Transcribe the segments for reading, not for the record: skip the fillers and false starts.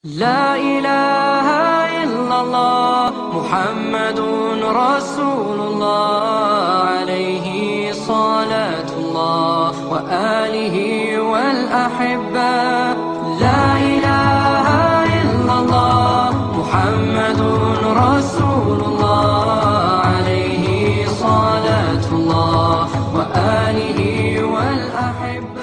لا إله إلا الله محمد رسول الله عليه صلاة الله وآله والأحبة. لا إله إلا الله محمد رسول الله عليه صلاة الله وآله والأحبة.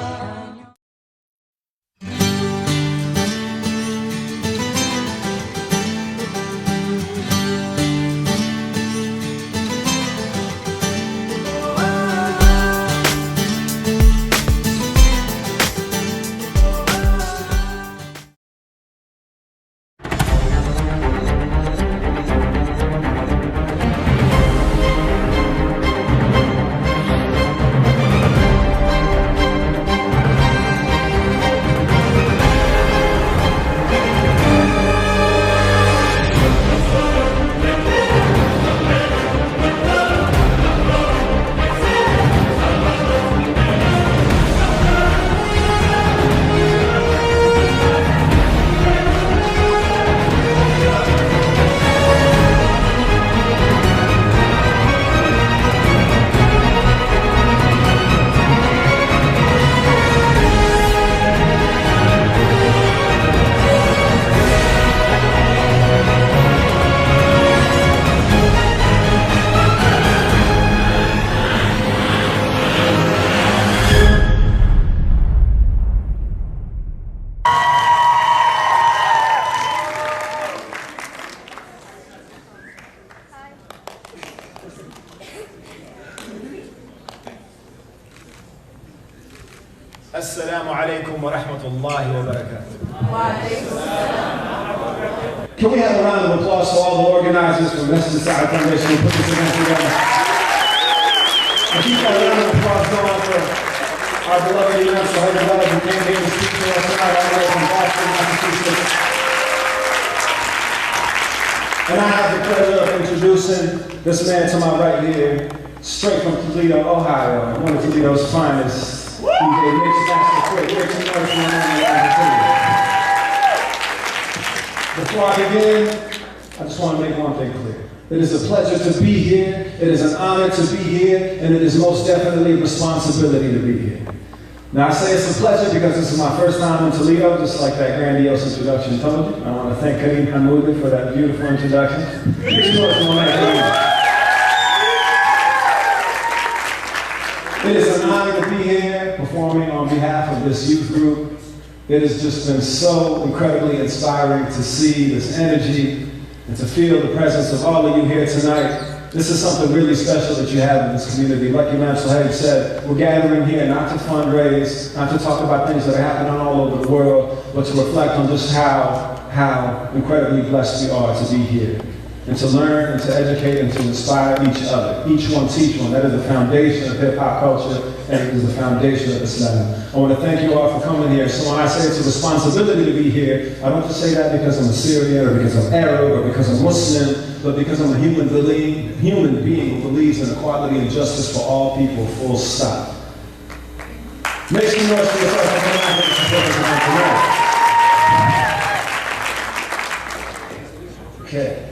Assalamu alaikum wa rahmatullahi wa barakatuh. Can we have a round of applause for all the organizers from Messenger Side Foundation who put this event together? And keep that round of applause going for our beloved Imam Offendum who came here to speak to us tonight all the way from Boston, Massachusetts. And I have the pleasure of introducing this man to my right here, straight from Toledo, Ohio, one of Toledo's finest. DJ Mix Master Quick. Make some noise for Before I begin, I just want to make one thing clear. It is a pleasure to be here, it is an honor to be here, and it is most definitely a responsibility to be here. Now I say it's a pleasure because this is my first time in Toledo, just like that grandiose introduction told you. I want to thank Kareem Hamoudi for that beautiful introduction. Make some noise for my man. It is an honor to be here performing on behalf of this youth group. It has just been so incredibly inspiring to see this energy and to feel the presence of all of you here tonight. This is something really special that you have in this community. Like Imam Sahib said, we're gathering here not to fundraise, not to talk about things that are happening all over the world, but to reflect on just how incredibly blessed we are to be here. And to learn and to educate and to inspire each other. Each one teach one. That is the foundation of hip-hop culture, and it is the foundation of Islam. I want to thank you all for coming here. So when I say it's a responsibility to be here, I don't just say that because I'm Syrian or because I'm Arab or because I'm Muslim, but because I'm a human being who believes in equality and justice for all people, full stop. Make some noise for yourself and come out and support us tonight. Okay.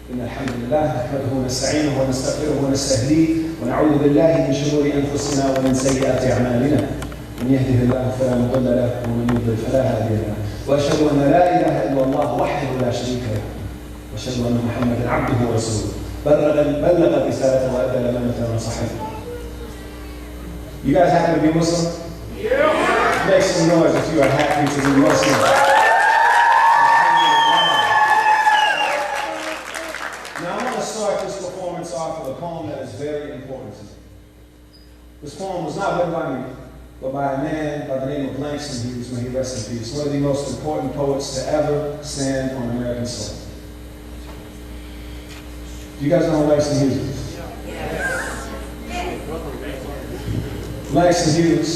إن الحمد لله نحمده ونستعينه ونستغفره ونستهديه ونعوذ بالله من شرور أنفسنا ومن سيئات أعمالنا من يهده الله فلا مضل له ومن يضلل فلا هادي له وأشهد أن لا إله إلا الله وحده لا شريك له وأشهد أن محمدا عبده ورسوله بلغ الرسالة وأدى الأمانة ونصح. You guys happen to be Muslim? Yeah. Make some noise if you are happy to be Muslim. This poem was not written by me, but by a man by the name of Langston Hughes, may he rest in peace, one of the most important poets to ever stand on American soil. Do you guys know who Langston Hughes is? Yes. Langston Hughes,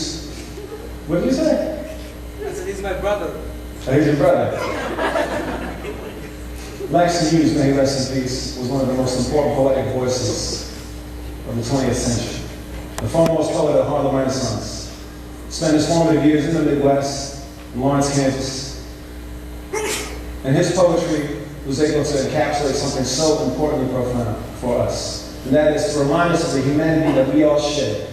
what did you say? I said he's my brother. Oh, he's your brother. Langston Hughes, may he rest in peace, was one of the most important poetic voices of the 20th century. The foremost poet of the Harlem Renaissance. Spent his formative years in the Midwest, in Lawrence, Kansas. And his poetry was able to encapsulate something so importantly profound for us. And that is to remind us of the humanity that we all share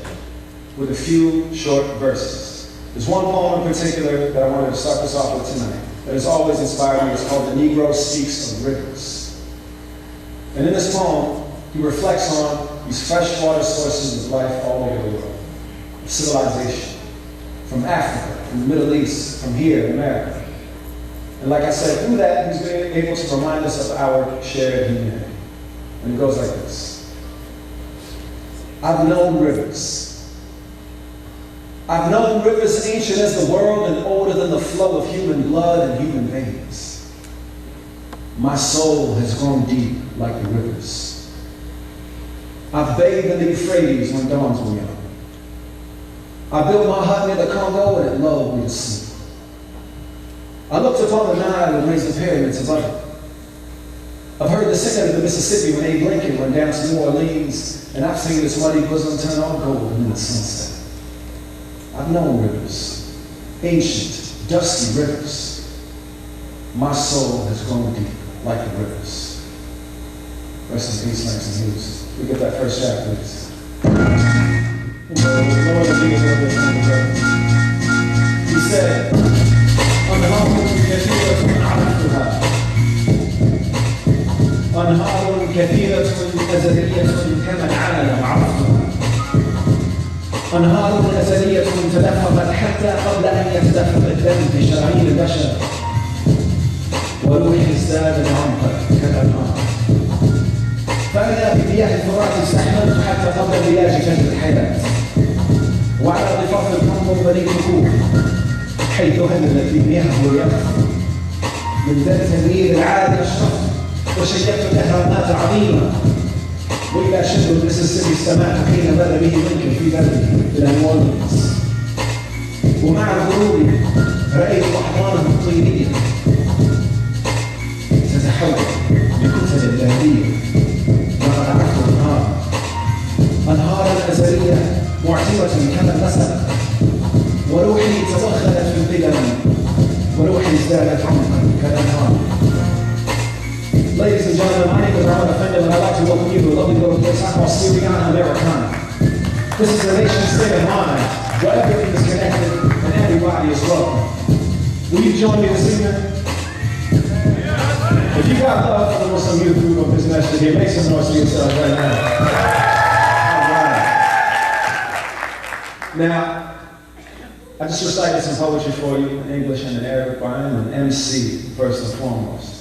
with a few short verses. There's one poem in particular that I wanted to start this off with tonight that has always inspired me. It's called The Negro Speaks of Rivers. And in this poem, he reflects on these freshwater sources of life all over the world, of civilization, from Africa, from the Middle East, from here in America. And like I said, through that, he's been able to remind us of our shared humanity. And it goes like this. I've known rivers. I've known rivers ancient as the world and older than the flow of human blood and human veins. My soul has grown deep like the rivers. I've bathed in the Euphrates when dawns were young. I built my hut near the Congo and it lulled me to sleep. I looked upon the Nile and raised the pyramids above it. I've heard the singing of the Mississippi when Abe Lincoln went down to New Orleans, and I've seen its muddy bosom turn all gold in the sunset. I've known rivers, ancient, dusty rivers. My soul has grown deep like the rivers. Rest in peace, Langston Hughes. We get that first shot, please. He said, أنهار كثيرة أزلية كما العالم عرفها. أنهار أزلية تدفقت حتى قبل أن يتدفق الدم في شرايين البشر. وروحي ازدادت عمقا كالأنهار. فأنا بمياه الفرات استحملت حتى قبل بلاج جنة الحياة. وعلى ضفاف القنطر بنيت كوب حيث هدلت لي مياه ويقف. من ذا التنوير العالي أشرفت وشيدت الأهرامات العظيمة. وإلى شبه المسيسيبي استمعت حين بدا به لينكولن في بلدي إلى نيو أورلينز. ومع الغروب رأيت أحضانه الطينية تتحول لكتل ذهبية. لقد عرفت أنهارا أزلية معتمة كما النسب. وروحي توخلت في القدم وروحي ازدادت عمقا كالأنهار. Ladies and gentlemen, my name is Omar Offendum, and I'd like to welcome you to a lovely little place I call Syriana Americana. This is a nation state of mind, where everything is connected and everybody is welcome. Will you join me this evening? If you got love for the Muslim youth group of this nation here, make some noise for yourselves right now. All right. Now, I just recited some poetry for you in English and in Arabic. I am an MC, first and foremost.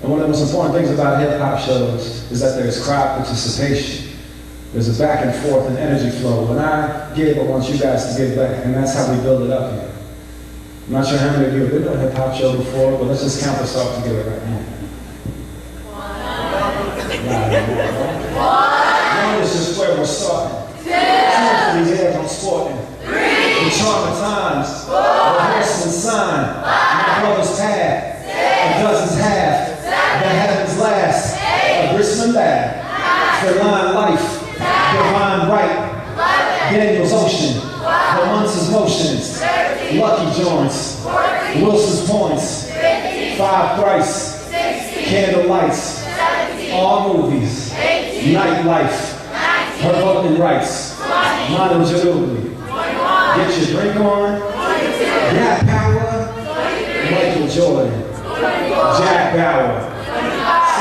And one of the most important things about hip-hop shows is that there's crowd participation. There's a back and forth and energy flow. When I give, I want you guys to give back, and that's how we build it up here. I'm not sure how many of you have been to a hip-hop show before, but let's just count this off together right now. One is just where we're starting. Two for these airs I'm sporting. The charm of times, the horseman's sign, my brother's path, a dozen's half. The heavens last, a Grisman bag, Fairline life, divine right, Daniel's ocean, Lamonce's motions, Lucky joints, Wilson's points, 5 price, candle lights, all movies, nightlife, her voting rights, Madam Ginobili, get your drink on, Black Power, Michael Jordan, Jack Bauer,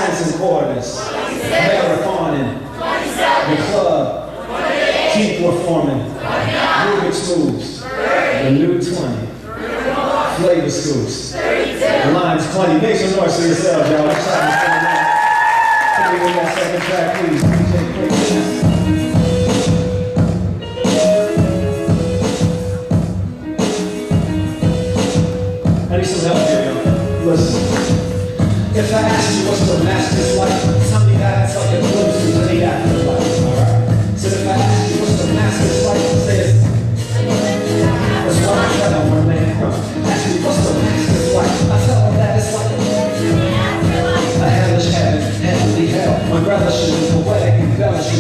Sense and Quarters, Marathoning, the club, keep performing, Rubik's Moves, the new 20, Flavor Scoops, the line's 20. Make some noise for yourselves, y'all. Let's try to stand up. Put me in that second track, please. DJ, please. I need some help here, y'all. Listen. If I ask you what's the master's like, tell me that it's like a glimpse into the afterlife, alright? So if I ask you what's the master's like, say it. That's why I try to one man. Ask me what's the master's like, I tell them that it's like a hellish heaven, heavenly hell. My brother should be poetic, embellish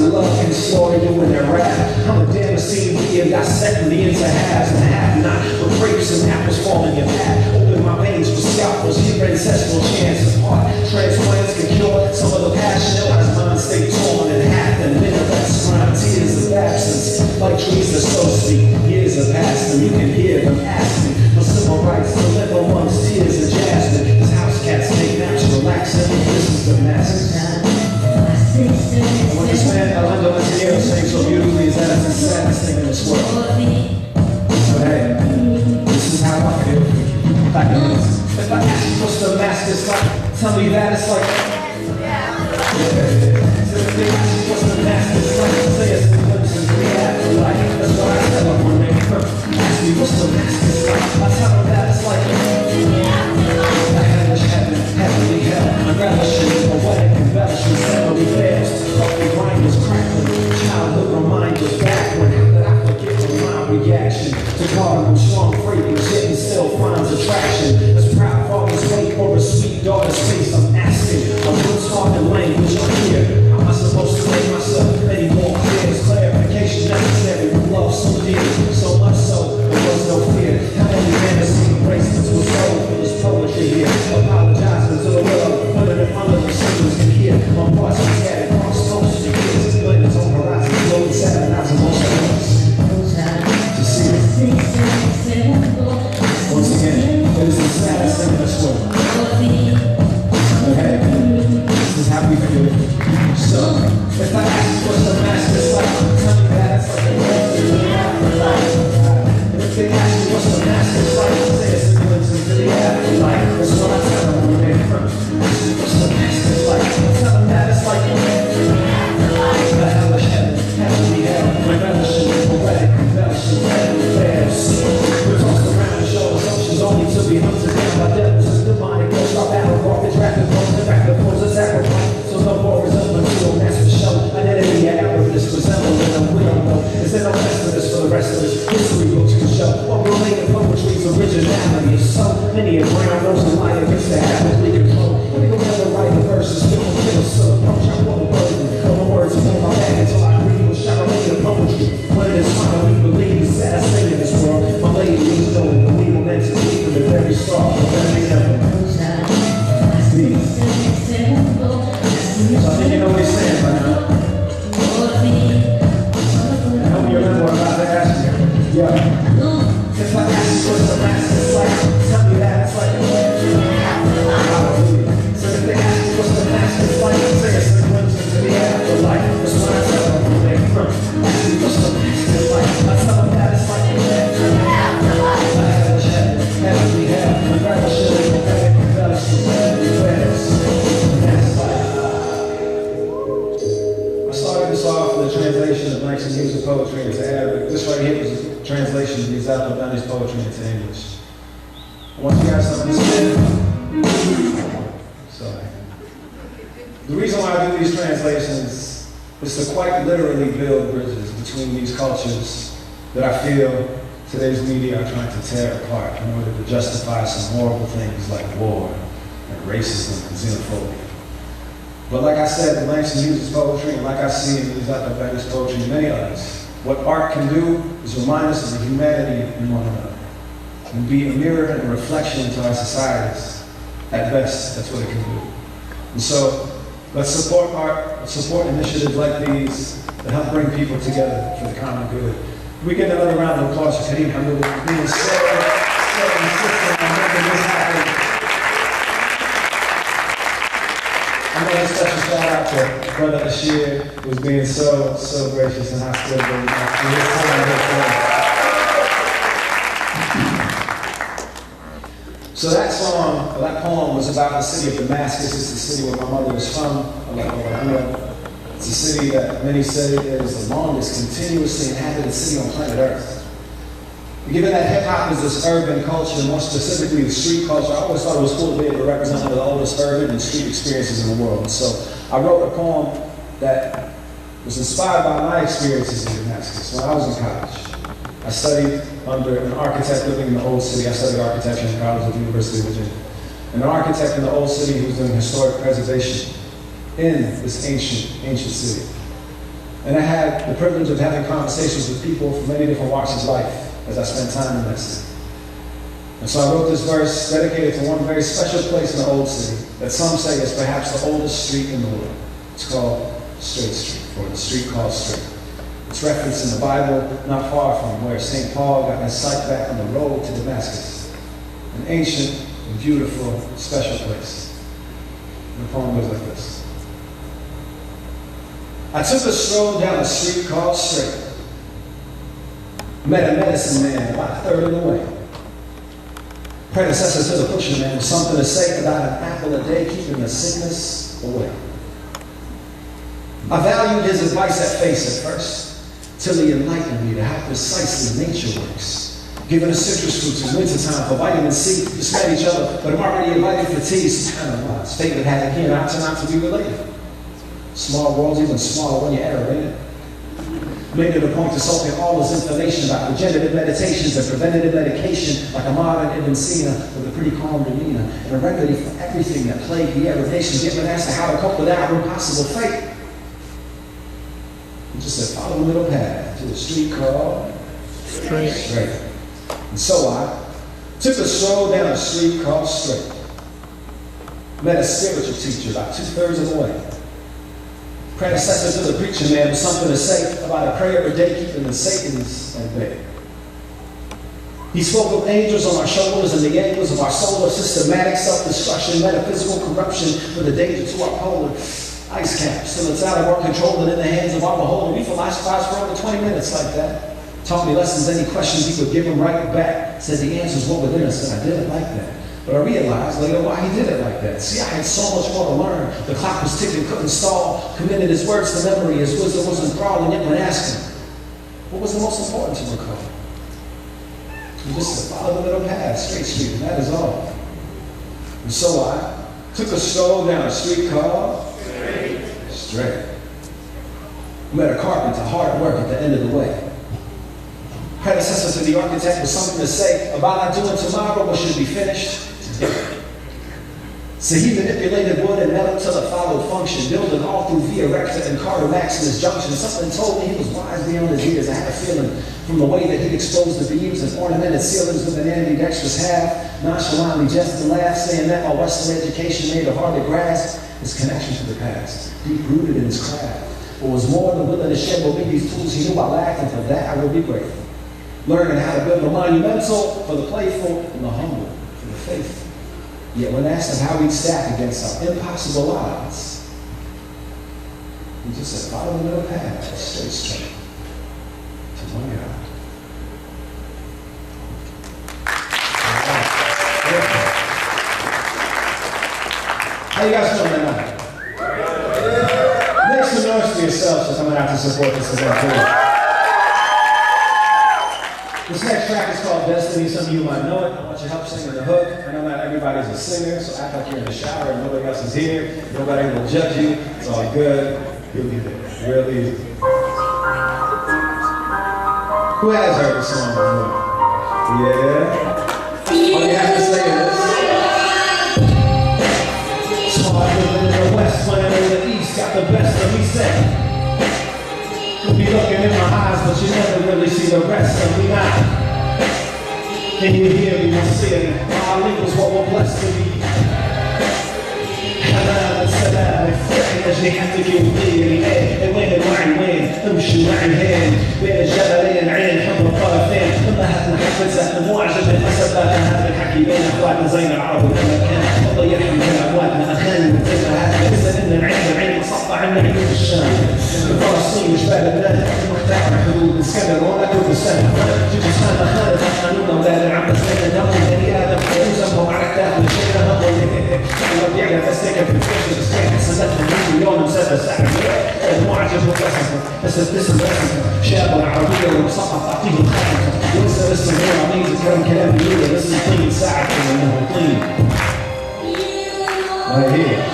of love can destroy you in their wrath. I'm a Damascene being dissecting the into halves and half not. With grapes and apples fall in your path. Open my veins for scalpels, hear ancestral chants of heart. Transplants can cure some of the passion. As minds stay torn in half and minutes rhyme tears of absence. Like trees that so speak, years have passed and you can hear them asking for civil rights to live amongst tears and jasmine. As house cats take naps relaxing, this is the masses. And when this man, Orlando Engineer, sings so beautifully, is that it's the saddest thing in this world. So hey, this is how I feel. If I ask you what's the master's like, tell me that it's like. So if they ask you what's the master's like, say it's the glimpses we have for life. That's what I tell them when they come. Ask me what's the master's like, I tell them that it's like. The hellish heaven, heavenly hell, relishing, poetic embellishments, heavenly fails. Fucking grind is crackling, childhood reminders back when how could I forget my reaction to God who's strong, free, and shit and still finds attraction. As proud fathers wait for a sweet daughter's face, I'm asking, a good talking language I'm here. How am I supposed to make myself any more clear? Is clarification necessary with love so dear, so much so there was no fear. How many fantasy bracelets were sold for this poetry here? Apologizing to the world, putting it under the singles can hear. My parts are scattered across coast and years. Glitters on horizon, slowly settling out to most of us. To see it. Once again, it is the saddest thing in this world. But hey, this is how we feel. So, if I ask you what's the master's like, tell me that it's like a rest in the afterlife. And if they ask you what's the master's like, say it's a glimpse into the afterlife. That's what I tell them when they're from. What's the master's like? Tell them that it's like a rest in the afterlife. The hellish heaven, heavenly hell, embellishing, poetic embellishing, heavenly fairs. We're tossed around and show assumptions only to be hunted down by devils and demonic ghosts. Our battle rockets, rapid bones, and rapid bones, a sacrifice. So no more resentment to a master show. Identity and arrogance resembling a will know. Is there no rest for this for the rest of us? History books can show what related poetry's originality is so many a ground rose and light against the heavenly control. When they go down the right the verses, still kill us, so approach I want a burden. No more words upon my back until I breathe with shouting poetry. When it is finally believed, the saddest thing in this world. My lady is knowing the legal meant to speak from the very start, but then they never speak. So I think you know what he's saying by now. I hope you remember what I'm about to ask you. Yeah. If I ask you what's the master's like, tell me that it's like. So if they ask you what's the master's like, say it's a glimpse into the afterlife. That's what I tell them when they're from. Ask me what's the master's like, I tell them that it's like. The hellish heaven, heavenly hell, relishing, poetic embellishments, heavenly fairs. I started this off with a translation of Langston Hughes' poetry into Arabic. This right here was a translation of these Al-Albani's poetry into English. I want you guys to understand. Sorry. The reason why I do these translations is to quite literally build bridges between these cultures that I feel today's media are trying to tear apart in order to justify some horrible things like war and racism and xenophobia. But like I said, in Langston Hughes' poetry, and like I see in these Al-Albani's poetry and many others, what art can do is remind us of the humanity in one another and be a mirror and a reflection to our societies. At best, that's what it can do. And so, let's support art, let's support initiatives like these that help bring people together for the common good. We get another round of applause for Kareem Hamdoul being so insistent on making this happen. I want to special shout out to Brother Ashir, who's being so gracious and hospitable for his time here. So that song, that poem was about the city of Damascus. It's the city where my mother was from. It's a city that many say is the longest continuously inhabited city on planet Earth. Given that hip-hop is this urban culture, more specifically the street culture, I always thought it was cool to be able to represent one of the oldest urban and street experiences in the world. And so I wrote a poem that was inspired by my experiences in Damascus when I was in college. I studied under an architect living in the old city. I studied architecture in college at the University of Virginia. And an architect in the old city who was doing historic preservation in this ancient city. And I had the privilege of having conversations with people from many different walks of life as I spent time in that city. And so I wrote this verse dedicated to one very special place in the old city that some say is perhaps the oldest street in the world. It's called Straight Street, or the street called Straight. It's referenced in the Bible not far from where St. Paul got his sight back on the road to Damascus. An ancient and beautiful, special place. And the poem goes like this. I took a stroll down a street called Straight. Met a medicine man about a third of the way. Predecessor to the butcher man with something to say about an apple a day keeping the sickness away. I valued his advice at face at first, till he enlightened me to how precisely nature works. Given a citrus fruits in wintertime for vitamin C, we met each other, but I'm already invited for tea. Subhanallah, favorite had it here, and I turn out to be related. Small world's even smaller when you're aerated. Made it a point to soak in all his information about regenerative meditations and preventative medication, like a modern Ibn Sina with a pretty calm demeanor, and a remedy for everything that plagued the Arab nations. Yet when asked how to cope with our impossible fate, he just said, follow the middle path to a street called Straight. And so I took a stroll down a street called Straight. Met a spiritual teacher about 2/3 of the way. Predecessor to the preacher man with something to say about a prayer a day keeping the Satans at bay. He spoke of angels on our shoulders and the angles of our solar systematic self-destruction, metaphysical corruption with a danger to our polar ice caps. Till it's out of our control and in the hands of our beholder. We philosophized for over 20 minutes like that. Taught me lessons, any questions he would give them right back. Said the answers were within us, and I did it like that. But I realized later why he did it like that. See, I had so much more to learn. The clock was ticking, couldn't stall. Committed his words to memory. His wisdom was enthralled, and yet when asked him, what was the most important to recall? He just said, follow the middle path, Straight Street, and that is all. And so I took a stroll down a street called Straight. Met a carpenter, hard work at the end of the way. Predecessor to the architect with something to say about our doing tomorrow what should be finished today. So he manipulated wood and metal till it followed function, building all through Via Recta and Carter Maximus Junction. Something told me he was wise beyond his years. I had a feeling from the way that he exposed the beams and ornamented ceilings with an ambidextrous half, nonchalantly just to laugh, saying that my Western education made it hard to grasp his connection to the past, deep-rooted in his craft, but was more than willing to share with me these tools he knew I lacked, and for that I would be grateful. Learning how to build the monumental for the playful and the humble for the faithful. Yet when asked of how we'd stack against our impossible odds, he just said, follow the middle path, straight to my God. How you guys feeling tonight? Make some noise for yourselves for coming out to support this event too. This next track is called Destiny. Some of you might know it. I want your help singing the hook. I know not everybody's a singer, so act like you're in the shower and nobody else is here. Nobody will judge you. It's all good. You'll be there. Real easy. Who has heard the song before? Yeah? All you have to say is, so I live in the West, playing in the East, got the best of me set. You'll be looking in my eyes, but you never really see the rest of me now. Can you hear me? You'll see it. Our linguals what we're blessed to be. حلال السلام الفرح أجلي حتى في وطيري وين الوعي وين امشي معي هين بين الجبلين عين حب الطرفين امهات محفزة معجب الحسب لا هذا الحكي بين اخواتنا زين العرب والامريكان الله يرحم من امواتنا اخانا وتبهات لسه ان العين العين مصفى عنا عيون الشام فلسطين جبال البلاد مختار حدود اسكندر ولا كردستان جيبوسان خالد قانون اولاد العم سنه نقل بني ادم يوسف معركات من شكل نقل ربيع فاستكن في الفيش الاسكان حسنتنا مليون مسدس معجب وكسفه بس الاسم رسمه شاب عربيه ومصفى تعطيه الخاتمه ولسه بس غير عظيم تكرم كلام بيقول بس طين ساعه انه طين هي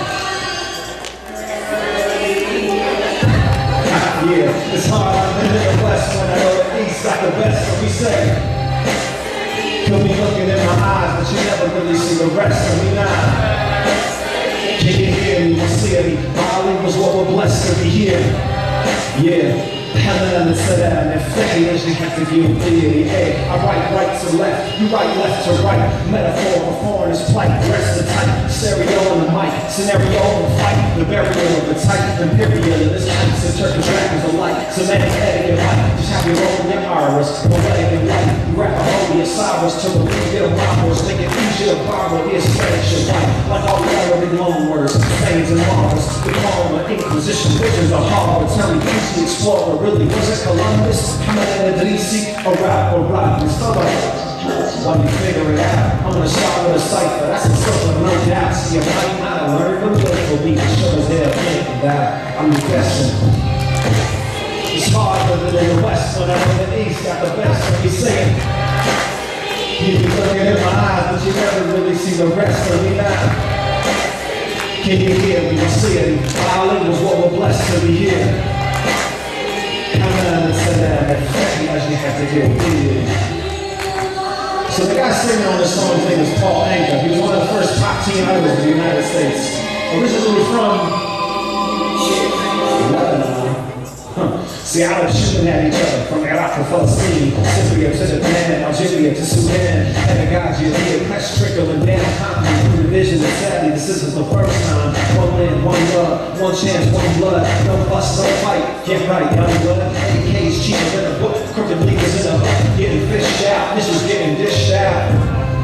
Yeah, it's hard, I'm in the West when I know the East got the best, so we say. You'll be looking in my eyes, but you never really see the rest of me now. Can you hear me? We'll see me. My was what we're blessed to be here. Yeah. Helen said that and Fanny usually have to give theory. Hey, I write right to left, you write left to right. Metaphor for foreigners plight, rest the type. Stereo on the mic, scenario on the fight. The burial of the type, imperial in this case. The Turkish rappers alike, semantic etiquette right. Just have your own your iris, poetic and light. You rap a holy Osiris to believe your robbers. Make it easier to borrow the aesthetic shit right. Like all the Arabic loan words, sayings and marvels. The calm of Inquisition, visions of horror. Tell me, who's the explorer? Really, was it Columbus? Hamad Idrisi, a rap or rock and stuff like that. While you figure it out, I'm gonna start with a cipher. That's a simple, no doubt. See, you might not learn, but will be sure as hell thinking that I'm guessing. It's harder than in the West, when I'm in the East, got the best of me singing. You be looking in my eyes, but you never really see the rest of me now. Can you hear me? You see it. Violin was what we're blessed to be here. So the guy singing on this song, his name is Paul Anka. He was one of the first top teen idols in the United States. Originally from Lebanon. Seattle shooting at each other from Iraq to Palestine, Syria to Japan, Algeria to Sudan, pedagogy, the press trickling down continent through division. And sadly, this isn't the first time. One land, one love, one chance, one blood. No fuss, no fight. Get right, young blood. AK's cheaper than a book. Crooked leaders in the hook, getting fished out. This was getting dished out.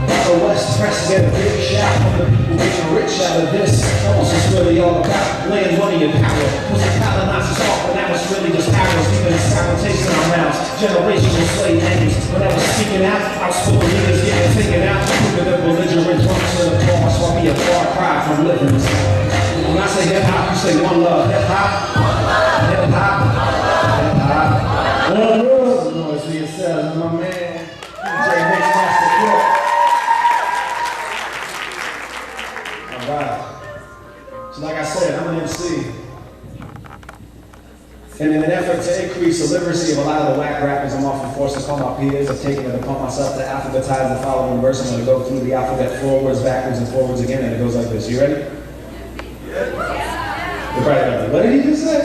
The West press get a big shout from the people getting rich out of this. Almost is really all about land, money, and power. Was it colonizers off, but now it's really just ours. Even the simultaneous in our mouths. Generational slave names. When I was speaking out, outspoken leaders getting taken out. Quicker than belligerent drunks in the car. So I'll be a far cry from living this. When I say hip hop, you say one love. Hip hop, hip hop, hip hop. One love. You know, it's me yourself, my man. DJ Mix Master Cook. Right. So like I said, I'm an MC. And in an effort to increase the literacy of a lot of the whack rappers, I'm often forced to call my peers. I've taken it upon myself to alphabetize the following verse. I'm going to go through the alphabet forwards, backwards, and forwards again, and it goes like this. You ready? Yeah. What did he just say?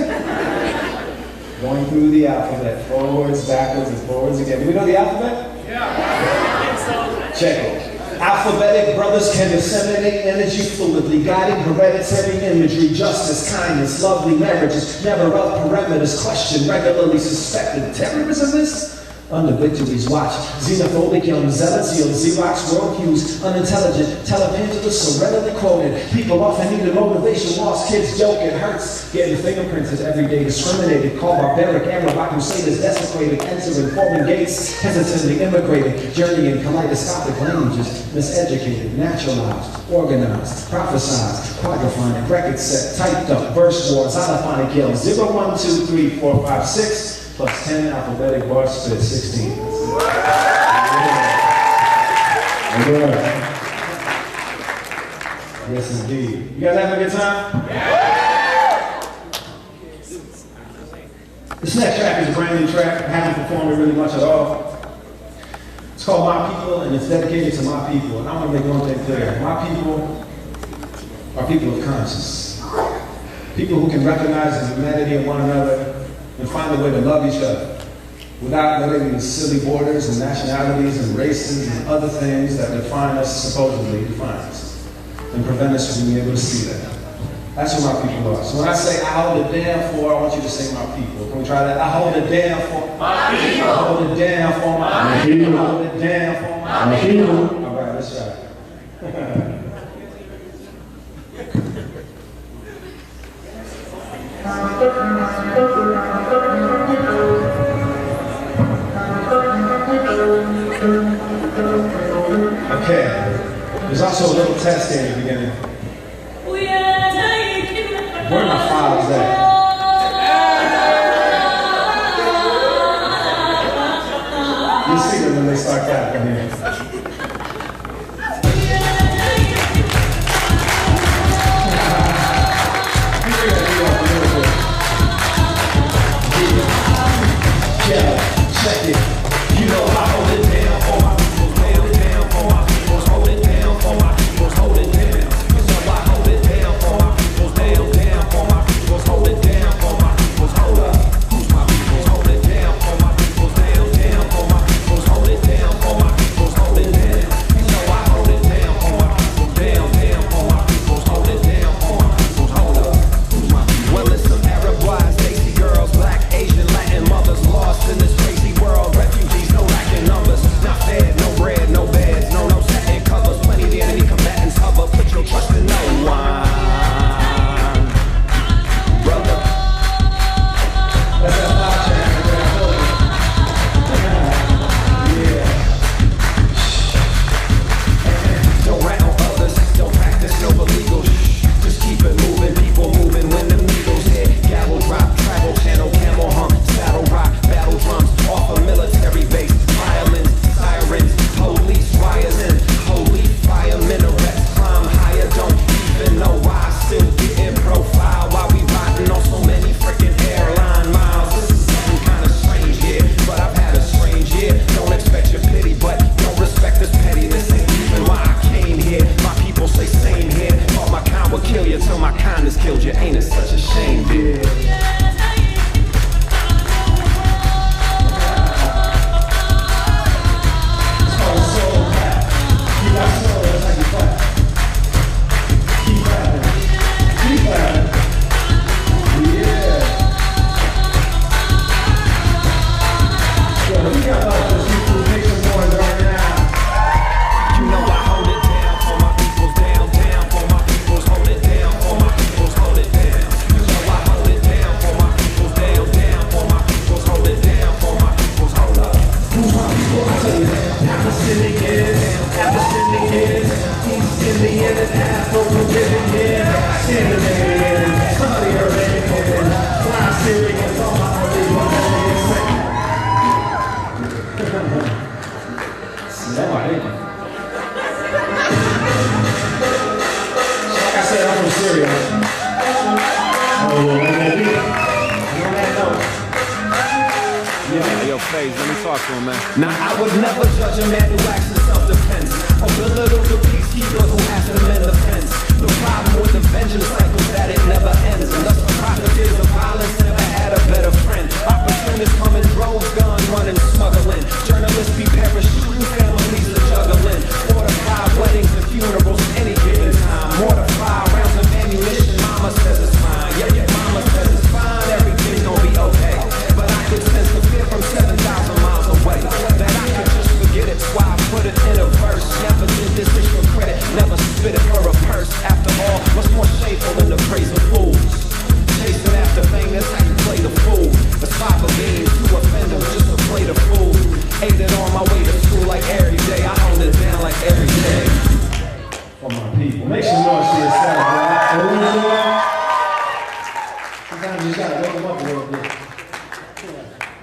Going through the alphabet, forwards, backwards, and forwards again. Do we know the alphabet? Yeah. Check it. Alphabetic brothers can disseminate energy fluidly, guiding hereditary imagery, justice, kindness, lovely marriages, never up perimeters, questioned, regularly suspected. Terrorism is? Under victories, watch. Xenophobic young zealots yield Xerox worldviews, unintelligent, televangelists so readily quoted. People often need a motivation, lost kids joke, it hurts. Getting fingerprinted every day, discriminated, called barbaric, Arab, crusaders, desecrated, entering foreign gates, hesitantly immigrated, journeying kaleidoscopic languages, miseducated, naturalized, organized, prophesized, quadrophonic, record set, typed up, verse wars, allophonic yells, 0, 1, 2, 3, 4, 5, 6. Plus 10 alphabetic bars split 16. Yes, indeed. You guys having a good time? Yeah. This next track is a brand new track. I haven't performed it really much at all. It's called My People, and it's dedicated to my people. And I want to make one thing clear. My people are people of conscience. People who can recognize the humanity of one another and find a way to love each other without letting these silly borders and nationalities and races and other things that define us, supposedly define us, and prevent us from being able to see that. That's who my people are. So when I say I hold it down for, I want you to say my people. Can we try that? I hold it down for my people. I hold it down for my people. I hold it down for my people. All right, let's try it. Okay, there's also a little test here in the beginning. Where are my files at? You'll see them when they start clapping here. Check it. You know I hold it down for my people, hold it down for my people, hold it down for my people, hold it down. So I hold it down for my people, down for my people, hold it Yo, FaZe, let me talk to him, man. Now I would never judge a man who acts in self-defense, or belittle the peacekeeper who has to mend the fence. The problem with the vengeance cycle is that it never ends, and thus the profiteers of violence never had a better friend. Opportunists come in droves, gun running, smuggling. Journalists be parachuting, families are juggling. 4 to 5 weddings and funerals any given time. More to 5 rounds of ammunition, mama says it's fine. Yeah, mama says it's fine, everything's gonna be okay. But I can sense the fear from 7,000 miles away, that I could just forget it, so I put it in a verse. Never did this for credit, never spit it for a purse. After all, what's more shameful than the praise of fools? Chasing after fame, that's how you play the fool. It's 5 of me, 2 offenders just to play the fool. Ate it on my way to school like every day, I hold it down like every day. For my people, make some noise for yourself, right? Sometimes you just gotta wake them up a little bit.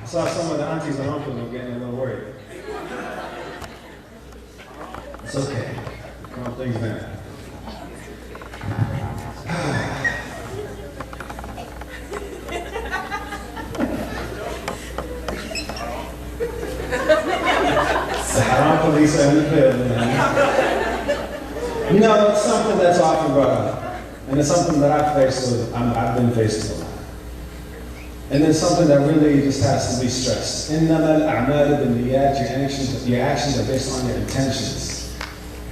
I saw some of the aunties and uncles were getting a little worried. It's okay. Calm things down. Our police are in the building, man. You know, it's something that's often brought up, and it's something that I've been faced with a lot. And then something that really just has to be stressed. إِنَّمَا الْأَعْمَالُ بِالنِّيَّاتِ your actions are based on your intentions.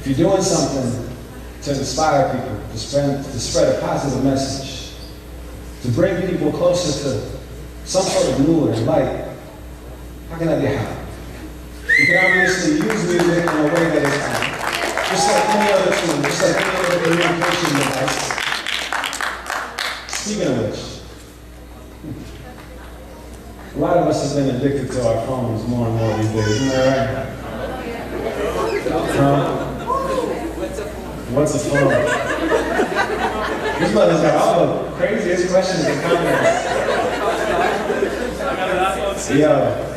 If you're doing something to inspire people, to spread a positive message, to bring people closer to some sort of nur and light, how can that be happy? You can obviously use music in a way that is just like any other tool, just like any other communication device. Speaking of which, a lot of us have been addicted to our phones more and more these days, isn't that right? What's a phone? This brother's got all the craziest questions and comments. Yo.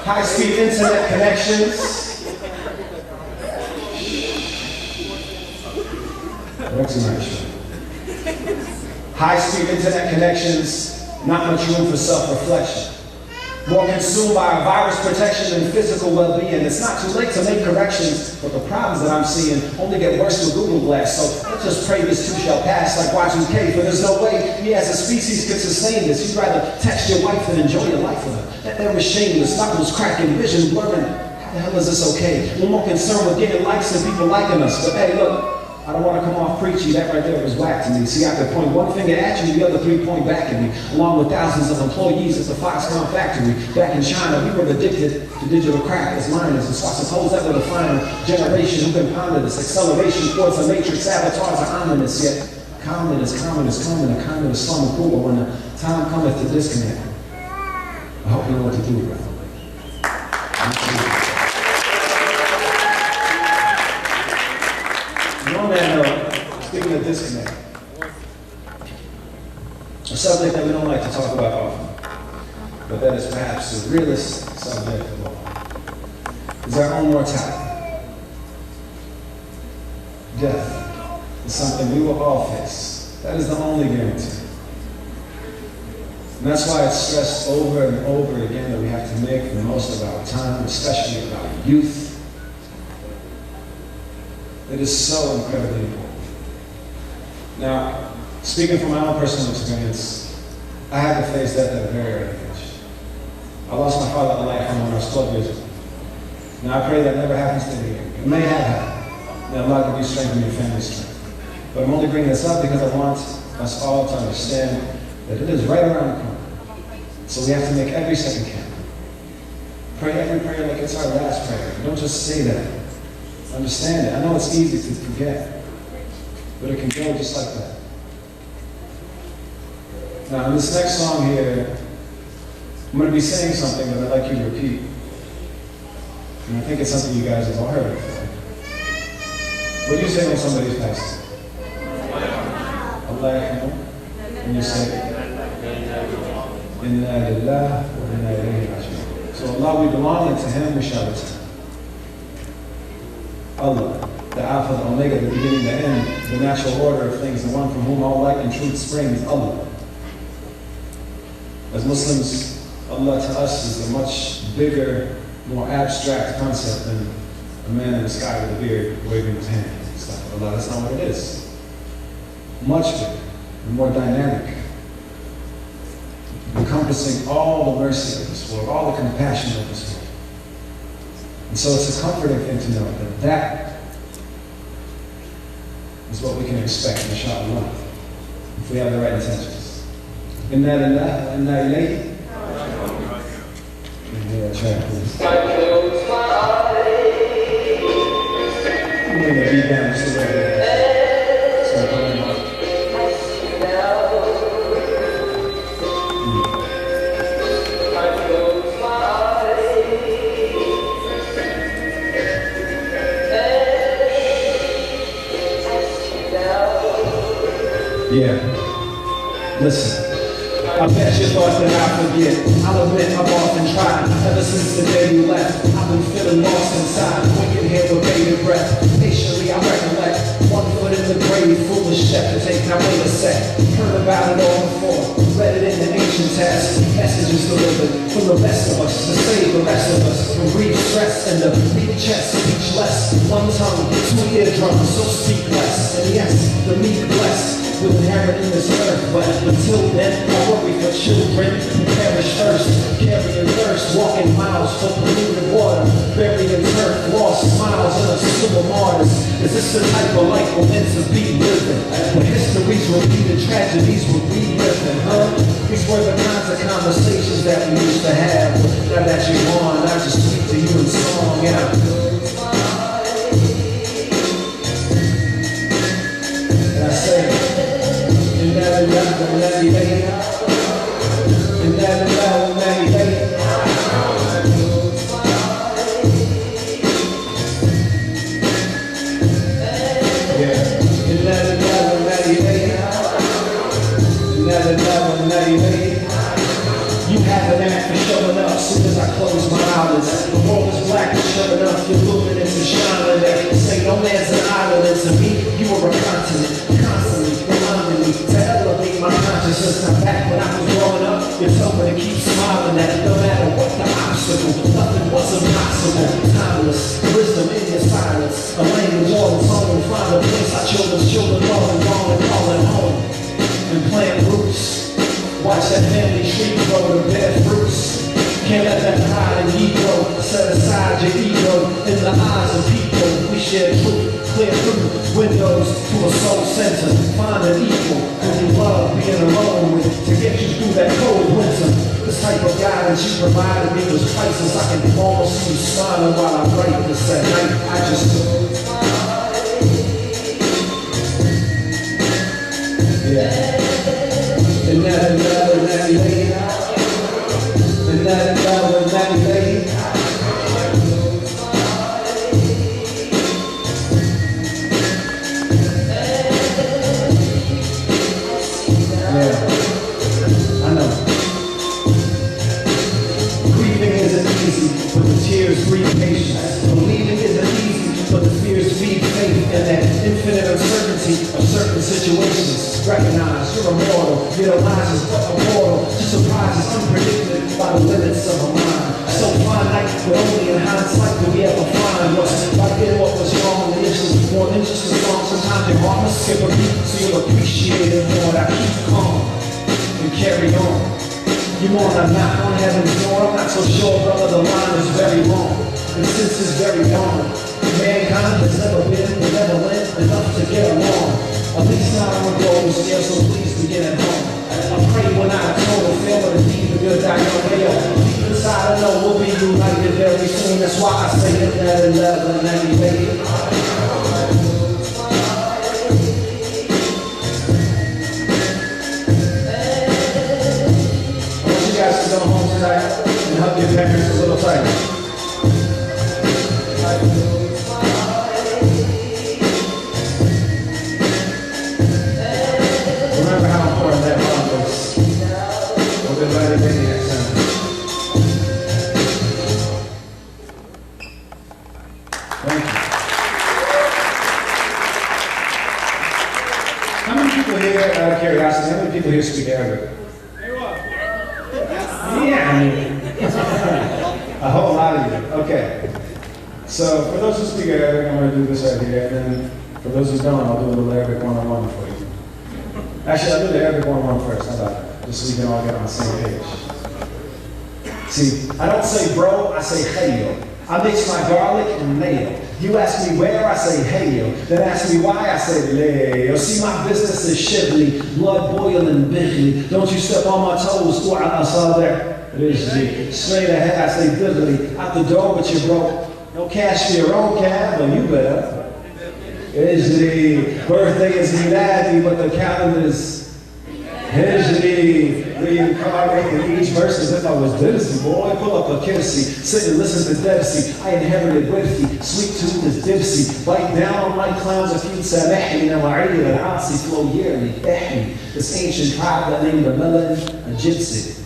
High-speed internet connections. What's nice? High-speed internet connections, not much room for self-reflection. More consumed by virus protection than physical well-being. It's not too late to make corrections, but the problems that I'm seeing only get worse with Google Glass. So let's just pray this too shall pass like Y2K, for there's no way we as a species could sustain this. You'd rather text your wife than enjoy your life with her. That was shameless, knuckles cracking, vision blurring. How the hell is this okay? We're more concerned with getting likes and people liking us. But hey, look, I don't want to come off preachy. That right there was whack to me. See, I could point one finger at you, the other 3 point back at me, along with thousands of employees at the Foxconn factory. Back in China, we were addicted to digital crack as miners, and so I suppose that would have found a generation who compounded this acceleration towards a matrix avatars are ominous, yet common is coming, a common is fun and cool, but when the time cometh to disconnect, I hope you know what to do, brother. On that note, speaking of disconnect, a subject that we don't like to talk about often, but that is perhaps the realest subject of all, is our own mortality. Death is something we will all face. That is the only guarantee. And that's why it's stressed over and over again that we have to make the most of our time, especially of our youth. It is so incredibly important. Now, speaking from my own personal experience, I had to face death at a very early age. I lost my father at life when I was 12 years old. Now, I pray that never happens to me. It may have happened. That Allah give you strength and your family strength. But I'm only bringing this up because I want us all to understand that it is right around the corner. So we have to make every second count. Pray every prayer like it's our last prayer. Don't just say that. Understand it. I know it's easy to forget, but it can go just like that. Now, in this next song here, I'm going to be saying something that I'd like you to repeat. And I think it's something you guys have all heard before. What do you say when somebody's passed? Allah yarhamhu. And you say, Inna lillahi wa inna ilayhi raji'un. So Allah, we belong, and to Him we shall return. Allah, the Alpha, the Omega, the beginning, the end, the natural order of things, the one from whom all light and truth springs, Allah. As Muslims, Allah to us is a much bigger, more abstract concept than a man in the sky with a beard waving his hand. It's like Allah, that's not what it is. Much bigger and more dynamic, encompassing all the mercy of this world, all the compassion of this world. And so it's a comforting thing to know that that is what we can expect, inshallah, if we have the right intentions. Inna lillahi wa inna ilayhi. Yeah, try please. I'm going to beat down just a little bit. So come on. Yeah. Listen. I bet you thought that I forget. I'll admit I've often tried. Ever since the day you left, I've been feeling lost inside. Waking here with bated breath. Patiently I recollect. 1 foot in the grave, foolish step to take. Now wait a sec. Heard about it all before. Read it in the ancient text. Messages delivered from the best of us to save the rest of us from grief, stress, and the weak chest. Speechless. 1 tongue, 2 eardrums. So speak less. And yes, the meek blessed will inherit in this earth, but until then, I worry for children who perish first, carrying thirst, walking miles for polluted water, burying turf, lost smiles in a slew of martyrs. Is this the type of life we're meant to be living? When history's repeated, tragedies we're reliving, huh? These were the kinds of conversations that we used to have. Now that you're gone, I just speak to you in song, yeah. And I say, you have an act for showing up soon as I close my eyelids. The world is black and sure enough, you're luminous and shining there. Say no man's an island, and to me, you are a continent. Constantly reminding me to elevate my consciousness. Now back when I was growing up, you told me to keep smiling at no matter what the obstacle. Nothing was impossible. Timeless wisdom in your silence. A language all its own. Find a place our children's children love and long and call it home. And plant roots. Watch that family tree grow to bear fruits. Can't let that pride and ego set aside your ego. In the eyes of people, we share truth. Clear through windows to a soul center. Find an equal who you love being alone with to get you through that cold winter. This type of guidance you provided me was priceless. I can almost see you smiling while I write this at night. I just yeah. And that love and that lady. And that love and that lady. Yeah, I know. Grieving isn't easy, but the tears breed patience. Believing isn't easy, but the fears feed faith. And that infinite uncertainty of certain situations. Recognize you're immortal, your demise is but a mortal. Just surprises unpredicted by the limits of a mind. So finite, but only in hindsight do we ever find what's right in what was wrong. The issues more than just a song. Sometimes your heart must skip a beat, so you'll appreciate it more. I keep calm and carry on. You know I'm not on heaven's door. I'm not so sure, brother, the line is very long. And since it's very dawn, mankind has never been, will never live enough to get along. At least not on the goals, yeah, so please begin at home. I pray when I told fail but indeed the good I know they are. Deep inside I know we'll be united very soon. That's why I say it, that in love and that we make it. I want you guys to go home tonight and hug your parents a little tighter. Remember how important that bond is. We'll be right again next time. Thank you. How many people here, out of curiosity, how many people here speak Arabic? A whole lot of you. Okay. So for those who speak Arabic, I'm going to do this right here, and then for those who don't, I'll do a little Arabic 101 for you. Actually, I'll do the Arabic 101 first. How about that? Just so we can all get on the same page. See, I don't say bro, I say hayo. I mix my garlic and mayo. You ask me where, I say hayo. Then ask me why, I say leo. See, my business is shivly, blood boiling bigly. Don't you step on my toes, or I saw there. Rizji. Straight ahead, I say bigly. Out the door with your bro. No cash for your own cab, well, you better. Rizji. Birthday is miladi, but the calendar is Hijri, reincarnated each verse as if I was Dipsy. Boy, pull up a kirsi, sit and listen to Dipsy. I inherited Whitfy, sweet tooth is Dipsy. Bite down on my clowns if you'd samahni. Now I read an Asi flow yearly, ehni. This ancient tribe that named the Melon, a gypsy.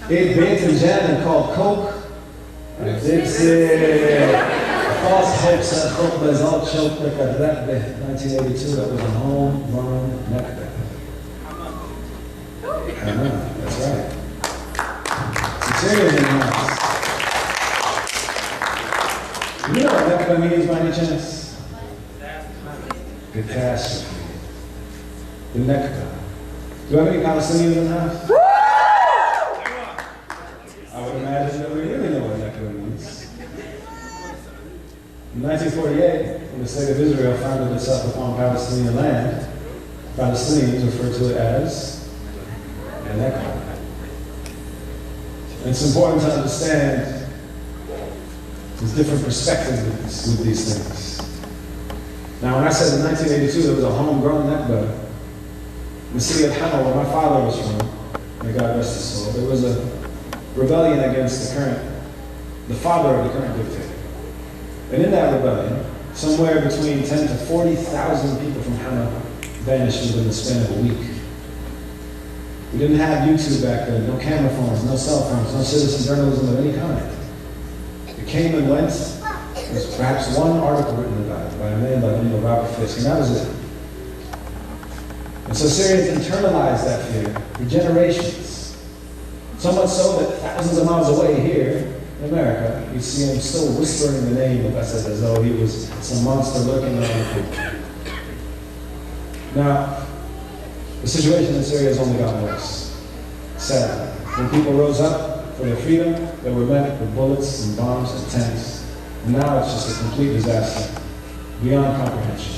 It bent in Jan and called Coke, a Dipsy. False hopes and khutbahs all choked like a Rebbe. 1982, that was a home-run Mecca. I know, that's right. Sincerely in the house. You know what Mecca means by any chance? Catastrophe. The Mecca. Do I have any Palestinians in the house? I would imagine that we really know what Mecca means. In 1948, when the state of Israel founded itself upon Palestinian land, Palestinians referred to it as Mecca. And it's important to understand there's different perspectives with these things. Now, when I said in 1982 there was a homegrown Mecca, in the city of Hama, where my father was from, may God rest his soul, there was a rebellion against the father of the current dictator. And in that rebellion, somewhere between 10 to 40,000 people from Hama vanished within the span of a week. We didn't have YouTube back then, no camera phones, no cell phones, no citizen journalism of any kind. It came and went. There's perhaps one article written about it by a man by the name of Robert Fisk, and that was it. And so Syrians internalized that fear for generations. So much so that thousands of miles away here in America, you see him still whispering the name of Assad as though he was some monster lurking around the people. Now, the situation in Syria has only gotten worse. Sadly, when people rose up for their freedom, they were met with bullets and bombs and tanks. And now it's just a complete disaster, beyond comprehension.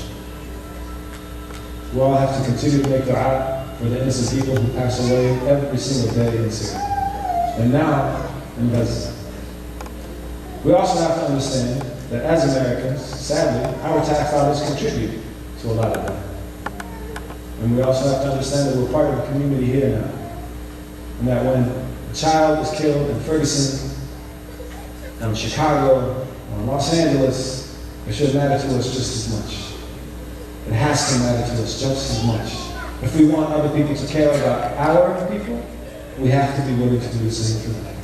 We all have to continue to make dua for the innocent people who pass away every single day in Syria. And now, in Gaza. We also have to understand that as Americans, sadly, our tax dollars contribute to a lot of that. And we also have to understand that we're part of a community here now. And that when a child is killed in Ferguson, or in Chicago, or in Los Angeles, it should matter to us just as much. It has to matter to us just as much. If we want other people to care about our people, we have to be willing to do the same for them.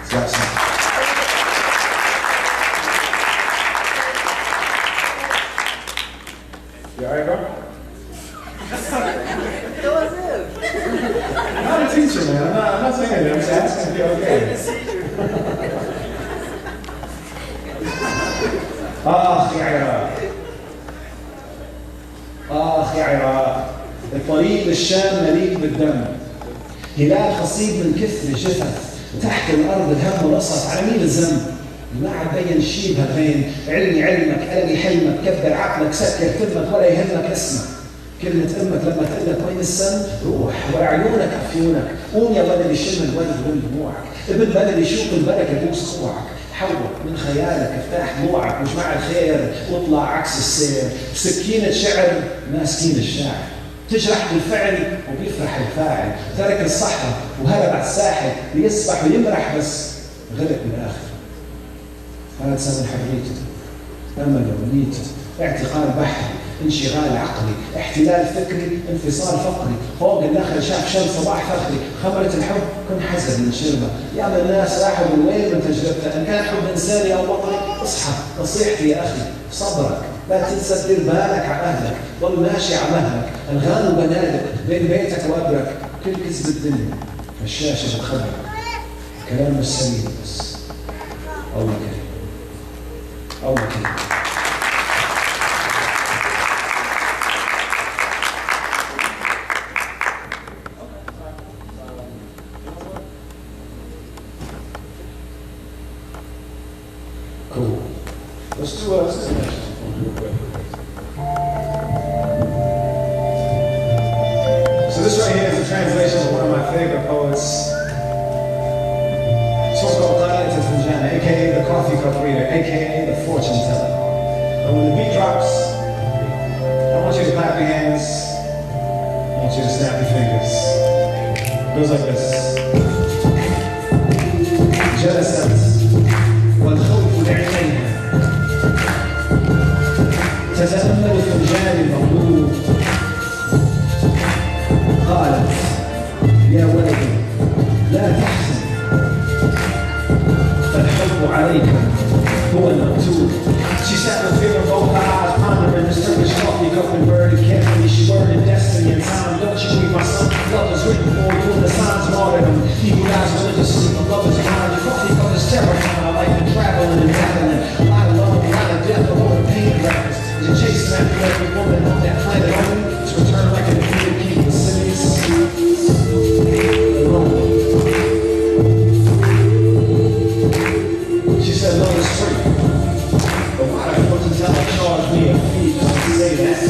It's that simple. You all right, bro? I'm not a teacher, man. I'm not saying anything. I'm just asking if you're okay. يا عراق. يا عراق. الطريق للشام مليء بالدم. هلال خصيب من كثر جثث. تحت الأرض الهم رصف على مين الذنب؟ ما عم بين شيء بهالبين. علمي علمك، ألمي حلمك، كبر عقلك، سكر كلمك ولا يهمك اسمك. كلمة أمك لما تقول لك وين السم روح وعيونك عفيونك قوم يا ولد يشم الورد من دموعك ابن بلد يشوف البركة يبوس كوعك حول من خيالك افتح موعك واجمع الخير واطلع عكس السير سكينة شعر ماسكين الشاعر تجرح بالفعل وبيفرح الفاعل ترك الصحراء وهرب على الساحل ليسبح ويمرح بس غرق بالآخر هذا سبب حريته أمل ونيته اعتقال بحري انشغال عقلي، احتلال فكري، انفصال فقري، فوق النخل شاف شمس صباح فخري، خمرة الحب كن حزن من شربه، يا من الناس راحوا من وين من تجربته، ان كان حب انساني او وطني، اصحى، نصيحتي يا اخي، صبرك، لا تنسى تدير بالك على اهلك، ضل ماشي على مهلك، الغام وبنادق بين بيتك وابرك، كل كذب الدنيا، الشاشة بتخبرك، كلام مش سليم بس الله كريم الله كريم. Cool. Let's do the next one real quick. So this right here is a translation of one of my favorite poets. It's one called Planeta Finjana, aka the coffee cup reader, aka the fortune teller. And when the beat drops, I want you to clap your hands. I want you to snap your fingers. It goes like this. Genesis. والخوف بعينيها تتأمل فنجان المغلوب قالت يا ولدي لا تحزن فالحب عليك هو المكتوب. She sat with fear in both her eyes, pondering this Turkish coffee cup and birdie carefully. She worded destiny and time. Don't you read my son? Love is written for you in the signs of martyrdom. Evil eyes religiously, but love is behind you. Coffee cup is terrifying. I like to traveling and battling. A lot of love, a lot of death, a lot of pain rappers. You're chasing after every woman on that planet only to return like a defeated king in cities. She said love is free. But why the fortune teller charge me a fee just to say that?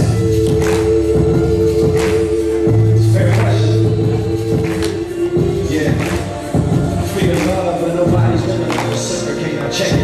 It's a fair question. Yeah. Free to love, but nobody's willing to reciprocate. Now check it.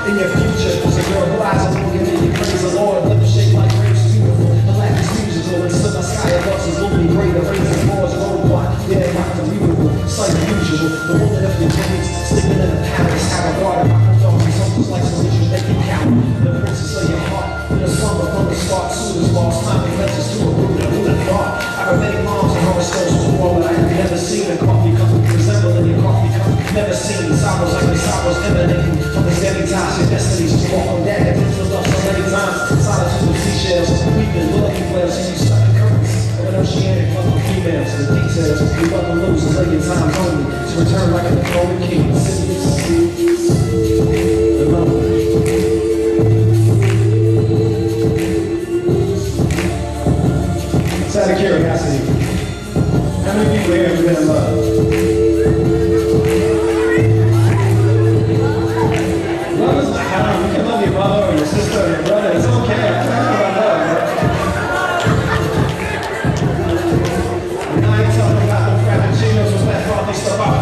In your future, there's a girl who eyes are looking and you praise the Lord. Lips shaped like grapes, beautiful. The laugh is musical, and still the sky above is looming greater. Raising floors, roadblock, yeah, not unbelievable. It's like usual. The woman of your dreams, sleeping in the palace, have a garden, my dogs, and something's like some ritual they can count. The princess of your heart, in a slumber from the start, soon as lost time and cleanses to a root and who would have thought. I have many moms and horoscopes before, but I have never seen a coffee cup resembling your coffee cup. Never seen sorrows like the sorrows emanating from the steady times. Your destinies to walk on that. I've been to love so many times. Solitude of seashells, weeping, lucky whales, and you stuck in curtains. Of an oceanic fucking females, the details. You welcome lose a million times only to return like a golden king. The lonely. It's out of curiosity. How many people here have been in love? Love is not how you can love your mother or your sister or your brother. It's okay. I'm talking about love, right? And I ain't talking about the frappuccinos with that frothy stuff out.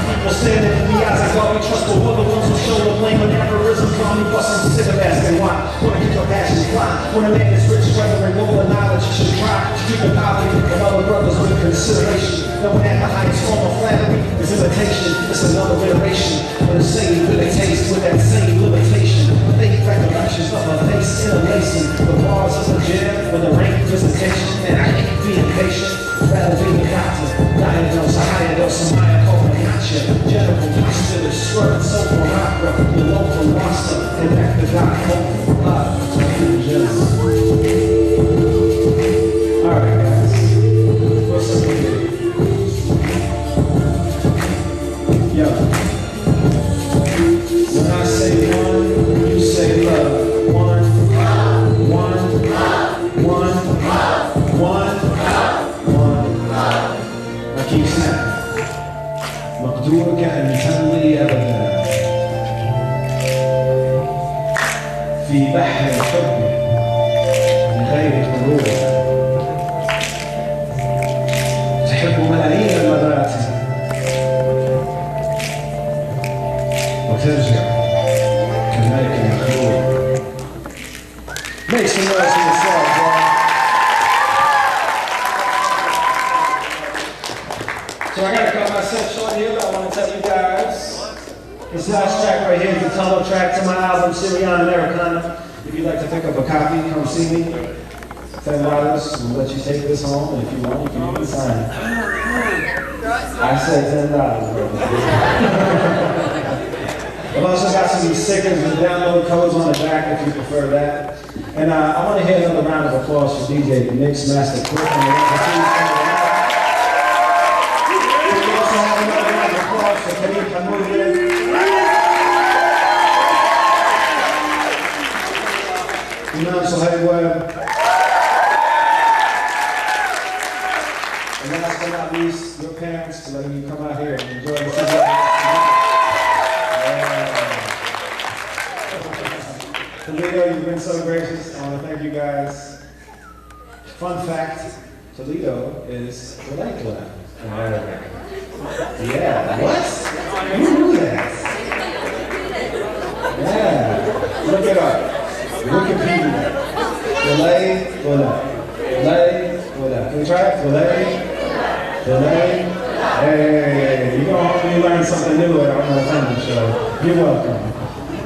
People standing in the eyes of God we trust, but we're the ones who show the blame when aphorisms call me busting cigarettes and why. Wanna keep your passions fly. When a man is rich, whether in gold or knowledge, you should try to keep the poverty of other brothers with consideration. Knowing that the highest form of flattery is imitation. It's another iteration of the same bitter taste with that same limitation. Fake recollections of a face interlacing the bars of the jail with a rank visitation. And I ain't being patient, rather be the doctor. Diagnose a higher dose of Maya Comanaccia. General posture, swerving so for opera. The local roster, and back the God hope for love. Alright guys, what's up with you? Yo, when I say one, you say love. One, one, one, one, one. I keep snapping. مقدور كأن تمضي أبدا في بحر الحب غير حدود. تحب ملايين المرات وترجع كالملك المخلوق. Make some noise for yourself, bro. So I gotta cut myself short here, but I want to tell you guys this last track right here is the title track to my album Syrian Americana. If you'd like to pick up a copy, come see me. $10. We'll let you take this home, and if you want, you can even sign it. I said $10, bro. I've also got some stickers and download codes on the back if you prefer that. And I want to hear another round of applause for DJ Mix Master Quick. And we also have another round of applause for Kareem Hamoudi. come out here and enjoy the city. Toledo, you've been so gracious. I want to thank you guys. Fun fact, Toledo is the lake lab. Yeah, what? Who knew that? Yeah, look it up. Wikipedia. Delay, can we try it? Delay. Hey, you go home and you learn something new at Omar Offendum show. You're welcome.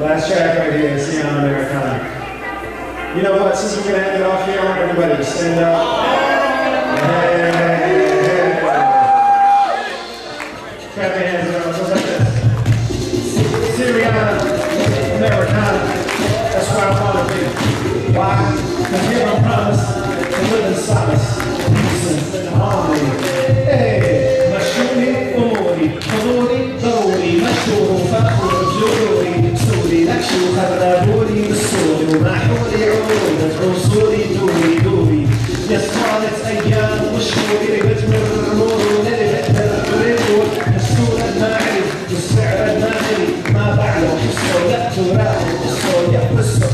Last track right here, Sion Americana. You know what, since we're gonna end it off here, I want everybody to stand up. Hey. Clap your hands around, goes like this. Syriana Americana, that's where I wanna be. Why? Because here I promise to live in solace, peace and harmony. Hey, mashuni, umuri, umuri, daruri, mashuru, fakuru, jururi, suri, lakshu, kharaburi, masuri, mahuri, ururi, rusuri, duri. Yes, all it's ayyam, mashuri, bajmur, rumuru, nilibet, الريدور السور الماعري والسعر الماعري ما بعده حصه يأتوا راحوا حصه يحبسه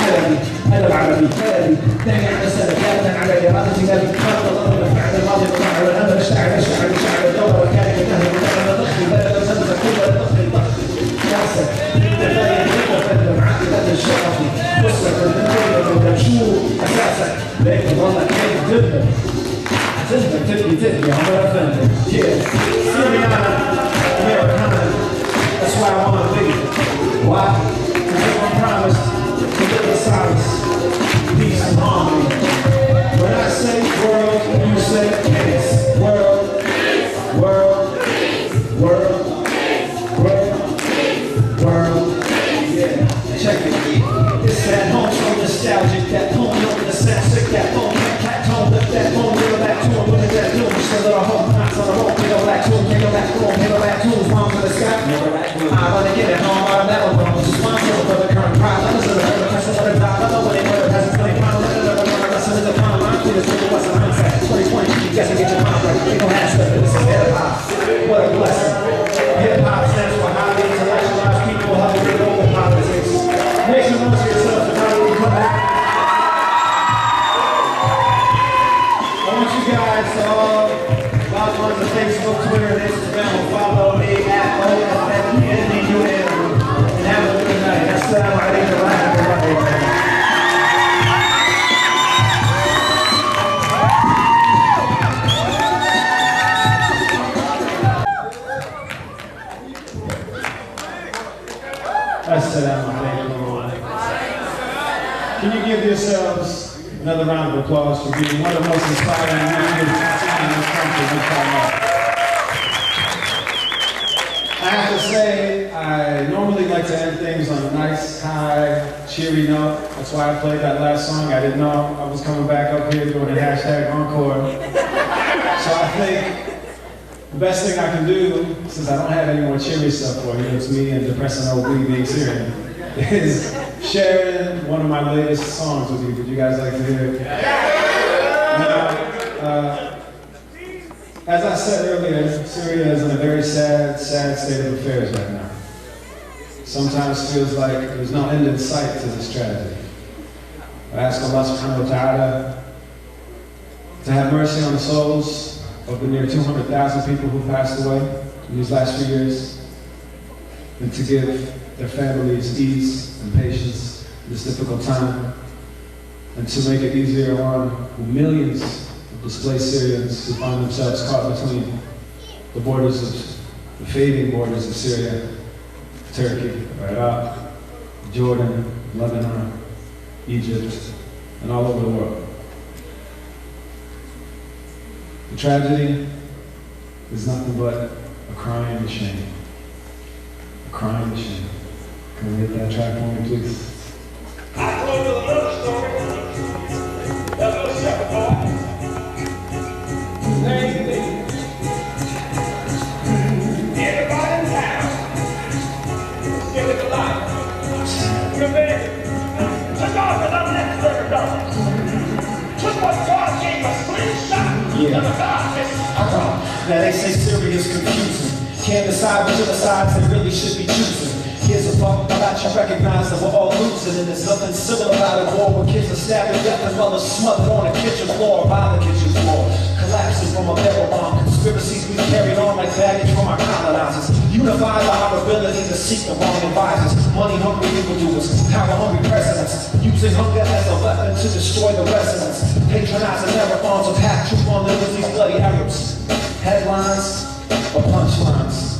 عربي أنا العربي بلدي داعي على سلكاتنا على إرادتي نبي خط ضرب الفعل الماضي والطاعة والأمل شعر الدورة كانت تهرب وتعمل ضخي بلد وزمزة كل بلد ضخي كاسة الدفاية متفدة معاك بلد الشرفي وصلت الدنيا ومشهور أساسا لكن والله كيف تبدأ تبني Omar Offendum. Yeah, Syriana Americana. That's why I want to be. Why? Because I'm promised to live in silence, peace and harmony. When I say world, you say peace. World, yeah, check it. It's that home so nostalgic, that home on the sound sick, that home cat tone, that home real back to him, look at that doom, just a little home knocks on the road, take a back to him, take a back to him, take a back to him, mom to the sky, I wanna get it home out of that one, I'm responsible for the current problem, this is the other person that I die, I know when they murder peasants, they find a little bit of a lesson in the palm, I'm curious to what's the mindset, 2020, you guys can get your mind right, they don't have stuff, this is hip-hop, what a blessing, hip-hop stands for highly intellectualized people, how they get over politics, make some noise for yourself, and how do we come back? I want you guys to all log on to Facebook, Twitter, and Instagram, and follow me at OFFENDUM, and have a good night. Assalamu alaikum wa rahmatullahi wa barakatuh. Assalamu alaikum. Can you give yourselves another round of applause for being one of the most inspiring men in this country this time out. I have to say, I normally like to end things on a nice, high, cheery note. That's why I played that last song. I didn't know I was coming back up here doing a hashtag encore. So I think the best thing I can do, since I don't have any more cheery stuff for you, it's me and depressing old B being Syrian, is sharing one of my latest songs with you. Would you guys like to hear it? Now, as I said earlier, Syria is in a very sad state of affairs right now. Sometimes feels like there's no end in sight to this tragedy. I ask Allah subhanahu wa ta'ala to have mercy on the souls of the near 200,000 people who passed away in these last few years, and to give their families ease and patience in this difficult time, and to make it easier on millions of displaced Syrians who find themselves caught between the borders of the fading borders of Syria, Turkey, Iraq, Jordan, Lebanon, Egypt, and all over the world. The tragedy is nothing but a crying and shame. A crying and shame. Can we get that track for me, please? I told you a little story. That little shepherd boy. His name is David. Everybody in town give it a light. Remember, took off another $30. Took what God gave us, slingshot. Yeah. And the God says, Now they say Syria is confusing. Can't decide which of the sides they really should be choosing. Here's a thought about you recognize that we're all losing, and there's nothing civil about a war where kids are stabbed to death and mothers smothered on a kitchen floor, by the kitchen floor. Collapsing from a barrel bomb, conspiracies we carried on like baggage from our colonizers. Unify our ability to seek the wrong advisors. Money-hungry evildoers, power-hungry presidents, using hunger as a weapon to destroy the residents. Patronizing marathons of half-truth on liberty's bloody Arabs. Headlines or punchlines?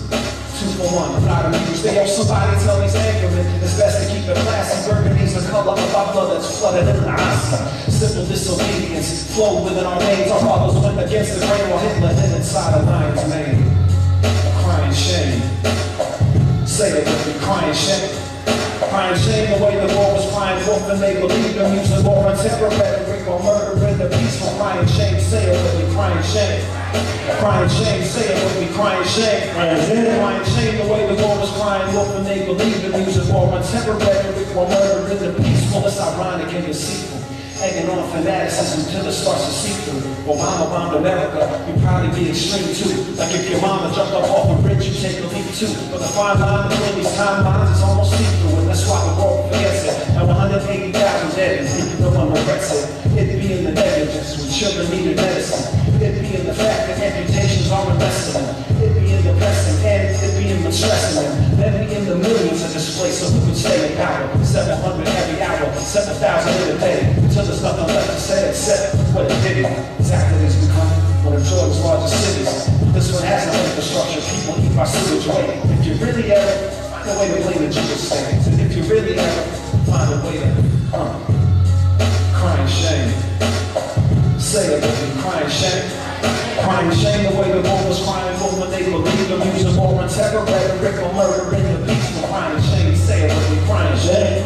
2 for 1, not a news. They owe somebody tell these anchormen it's best to keep it classy. Burgundy's the color of our blood that's flooded in the Oscar. Simple disobedience flowed within our veins. Our fathers went against the grain while Hitler hid inside a lion's mane. A crying shame. Say it with me, crying shame. Crying shame the way the war was crying wolf, and they believed them using war and terror rhetoric or murder in the peaceful. Crying shame, say it with me, crying shame. Crying shame, say it with me, crying shame. Crying shame the way the war was crying wolf, and they believed them using war and terror rhetoric or murder in the peaceful. It's ironic and deceitful. Egging on fanaticism till it starts to seep through. Obama bombed America, you'd probably be extreme too. Like if your mama jumped up off a bridge, you take a leap too. But the fine line between these timelines is almost see-through, and that's why the world forgets it. Now 180,000 dead, and no one regrets it. It be in the negligence when children needed medicine. It be in the fact that amputations are invested in. It be in the pressing, and it be in the stressing. Then be in the millions of displaced so we can stay in power. 700 every hour, 7,000 in a day. Until there's nothing left to say except what it did. Exactly as become one of Jordan's largest cities. This one has no infrastructure, people eat by sewage waste. If you really ever find a way to blame the Jewish state, and if you really ever find a way to crying shame. Say it with me, crying shame. Crying shame the way the war was crying wolf when they believed them using war and terror rhetoric or murder in the peaceful. Crying shame, say it with me, crying shame.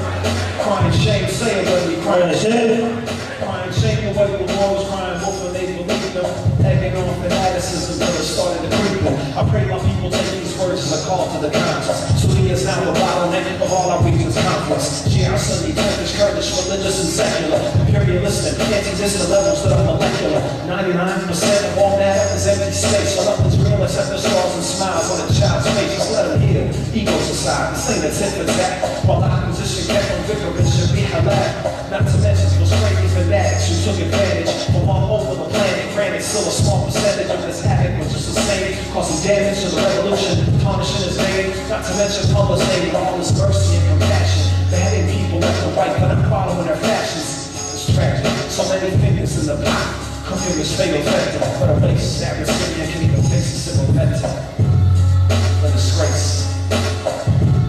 Crying shame, say it with me, crying shame. Crying shame the way the war was crying wolf when they believed them. Egging on fanaticism until it started to creep them. I pray my people take these words as a call to the conscience. Sunnah is now the bottleneck of all our region's conflicts. Shia, Sunni, Turkish, Kurdish, religious and secular, imperialistic, anti-distant levels that are molecular. 99% of all matter is empty space. So nothing's real except the stars and smiles on a child's face. Just let them heal. Egos aside, this ain't a tip for that. While the opposition kept on vigorous, should be halal. Not to mention those crazy fanatics who took advantage from all over the planet. Granted, still a small percentage of this havoc was just the same, causing damage to the revolution, tarnishing his name. Not to mention Allah's name, all his mercy and compassion. Beheading people left and right, but not following their fashions. It's tragic. So many fingers in the pot. Cooking this fatal vector, but a race average Syrian can even fix a civil vector. A disgrace.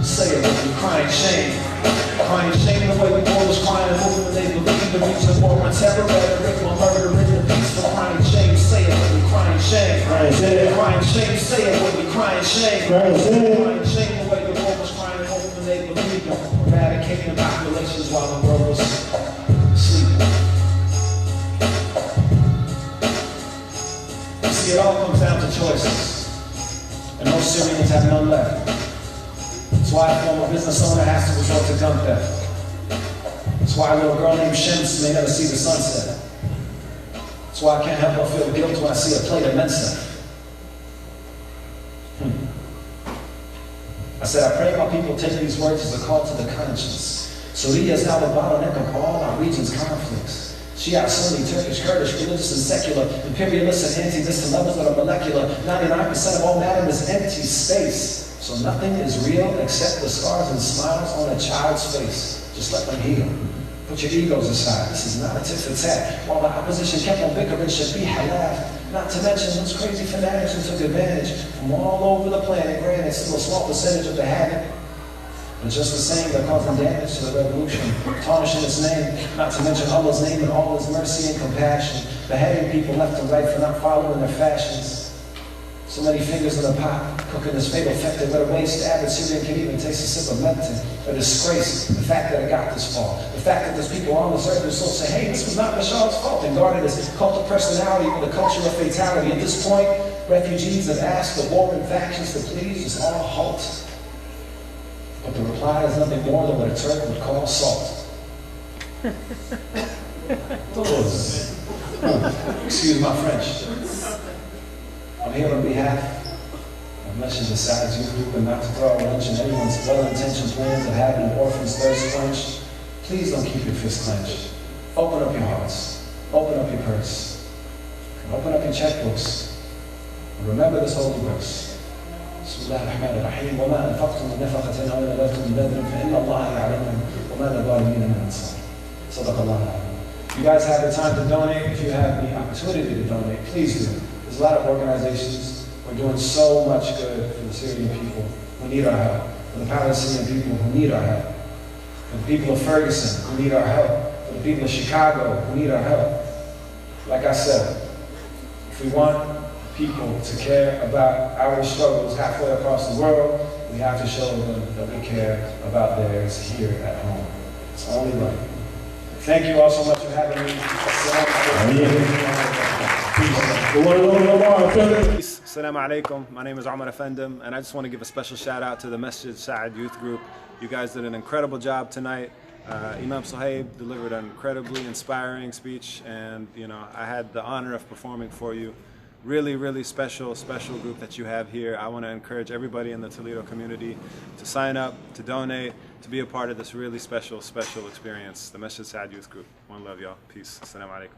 Say it with me, crying shame. Crying shame the way the war was crying wolf when they believed the reason war and terror rhetoric or murder in the peaceful. Crying shame, say it with me, crying shame. Crying shame, say it with me, crying shame. Crying shame the way the war was crying wolf when they believed them. Eradicating the populations while the world was sleeping. See, it all comes down to choices, and most Syrians have none left. That's why a former business owner has to resort to gun theft. That's why a little girl named Shems may never see the sunset. That's why I can't help but feel guilt when I see a plate of Mensa. I said, I pray my people take these words as a call to the conscience. Syria is now the bottleneck of all our region's conflicts. Shia, Sunni, Turkish, Kurdish, religious and secular, imperialist and anti-distant levels that are molecular. 99% of all matter is empty space. So nothing is real except the scars and smiles on a child's face. Just let them heal. Put your egos aside. This is not a tit for tat. While the opposition kept on bickering, should be halal. Not to mention those crazy fanatics who took advantage from all over the planet. Granted, still a small percentage of the havoc. But just the same, they're causing damage to the revolution, tarnishing its name, not to mention Allah's name and all his mercy and compassion, beheading people left and right for not following their fashions. So many fingers in the pot, cooking this fatal vector, but a waste average Syrian can even taste a sip of medicine. A disgrace, the fact that it got this far. The fact that there's people on this earth who still say, hey, this was not Bashar's fault, and guarded his cult of personality with a culture of fatality. At this point, refugees have asked the warring factions to please just all halt. But the reply is nothing more than what a Turk would call salt. Excuse my French. I'm here on behalf of MSYG Youth Group and not to throw a wrench in anyone's well-intentioned plans of having an orphan's thirst quenched. Please don't keep your fists clenched. Open up your hearts. Open up your purse. Open up your checkbooks. And remember this holy verse. بسم الله الرحمن الرحيم وما أنفقتم من نفقة أو نذرتم من نذر فإن الله يعلمه وما للظالمين من أنصار. صدق الله العظيم. If you guys have the time to donate, if you have the opportunity to donate, please do. There's a lot of organizations. We're doing so much good for the Syrian people who need our help, for the Palestinian people who need our help, for the people of Ferguson who need our help, for the people of Chicago who need our help. Like I said, if we want people to care about our struggles halfway across the world, we have to show them that we care about theirs here at home. It's only right. Thank you all so much for having me. Peace. Assalamu alaikum. My name is Omar Offendum, and I just want to give a special shout out to the MSYG Youth Group. You guys did an incredible job tonight. Imam Sohaib delivered an incredibly inspiring speech, and I had the honor of performing for you. Really special group that you have here. I want to encourage everybody in the Toledo community to sign up, to donate, to be a part of this really special experience. The MSYG Youth Group. One love, y'all. Peace. Assalamu alaikum.